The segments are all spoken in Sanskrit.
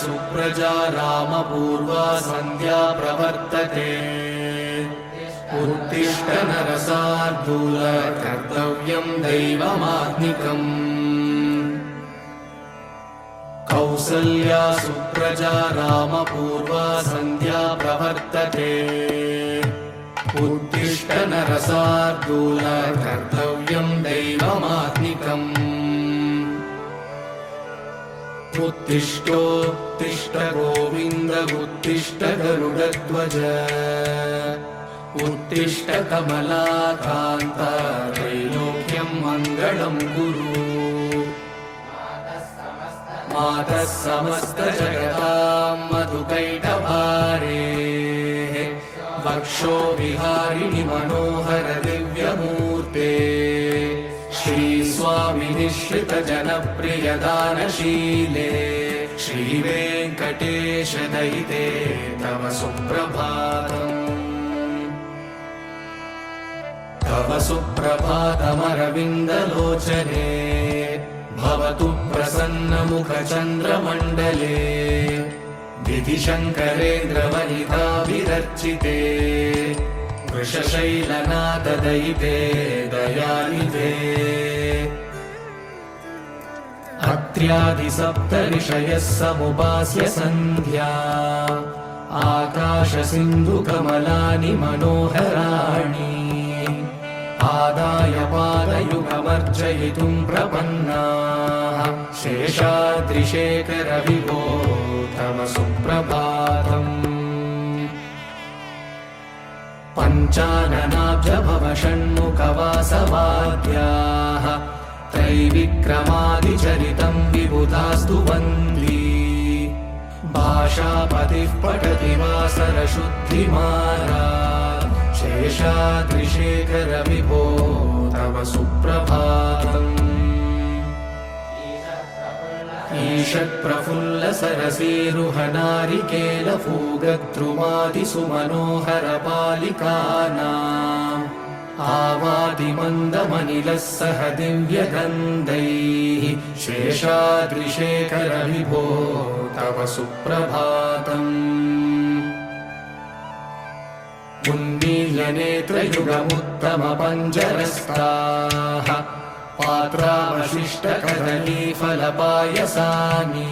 सुप्रजा रामपूर्वा सन्ध्या प्रवर्तते उत्तिष्ठ नरसार्दूल कर्तव्यं दैवमात्मिकम् कौसल्या सुप्रजा रामपूर्वा सन्ध्या प्रवर्तते उत्तिष्ठ नरसार्दूल कर्तव्यं दैवमात्मिकम् उत्तिष्ठोत्तिष्ठ गोविन्द उत्तिष्ठ गरुडध्वज उत्तिष्ठ कमलाकान्त त्रैलोक्यं मङ्गलं कुरु मातः समस्त जगतां मधुकैटभारेः वक्षो विहारिणि मनोहर दिव्यमूर्ते श्रीस्वामि निःश्रित जनप्रिय दानशीले श्रीवेङ्कटेश दयिते तव सुप्रभातम् तव सुप्रभातमरविन्दलोचने भवतु प्रसन्नमुखचन्द्रमण्डले विधिशङ्करेन्द्रवनिताभिरर्चिते वृषशैलनाथ दयिते दयानिधे अत्र्यादिसप्तऋषयः समुपास्य सन्ध्या आकाशसिन्धुकमलानि मनोहराणि आदाय पादयुगमर्चयितुं प्रपन्नाः शेषाद्रिशेखर विभो तव सुप्रभातम् पञ्चाननाब्ज भव षण्मुखवासवाद्याः त्रैविक्रमादिचरितं विबुधास्तु वन्दी भाषापतिः पठति वासरशुद्धिमाला शेषाद्रिशेखर विभो तव सुप्रभातम् ईषत्प्रफुल्ल सरसीरुहनारिकेलफूगद्रुमादिसुमनोहर पालिकानाम् आवादिमन्दमनिलः सह दिव्यगन्धैः शेषाद्रिशेखर विभो तव सुप्रभातम् उन्मील्यनेत्रयुगमुत्तमपञ्जरस्ताः पात्रावशिष्टकदलीफलपायसानि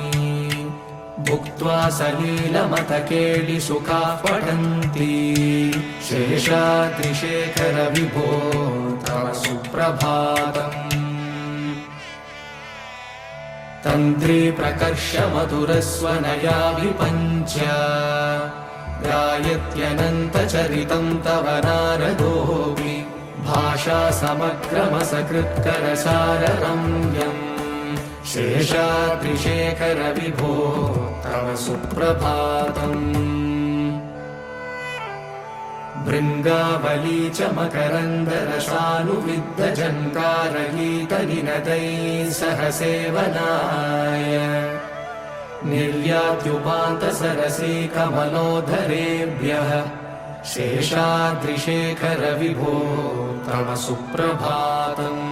भुक्त्वा सलीलमतकेलिसुखाः पठन्ति शेषाद्रिशेखर विभो तव सुप्रभातम् तन्त्री प्रकर्ष मधुरस्वनया विपञ्च गायत्यनन्तचरितं तव नारदोऽपि भाषा समग्रमसकृत्करसाररम्यम् शेषाद्रिशेखर विभो तव सुप्रभातम् भृङ्गावली च मकरन्दरसानुविद्धजङ्कारगीतनिनदैः सह सेवनाय निर्यात्युपान्तसरसी कमलोदरेभ्यः शेषाद्रिशेखर विभो तव सुप्रभातम्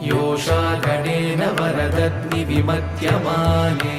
योषागणेन वरदग्निविमध्यमाने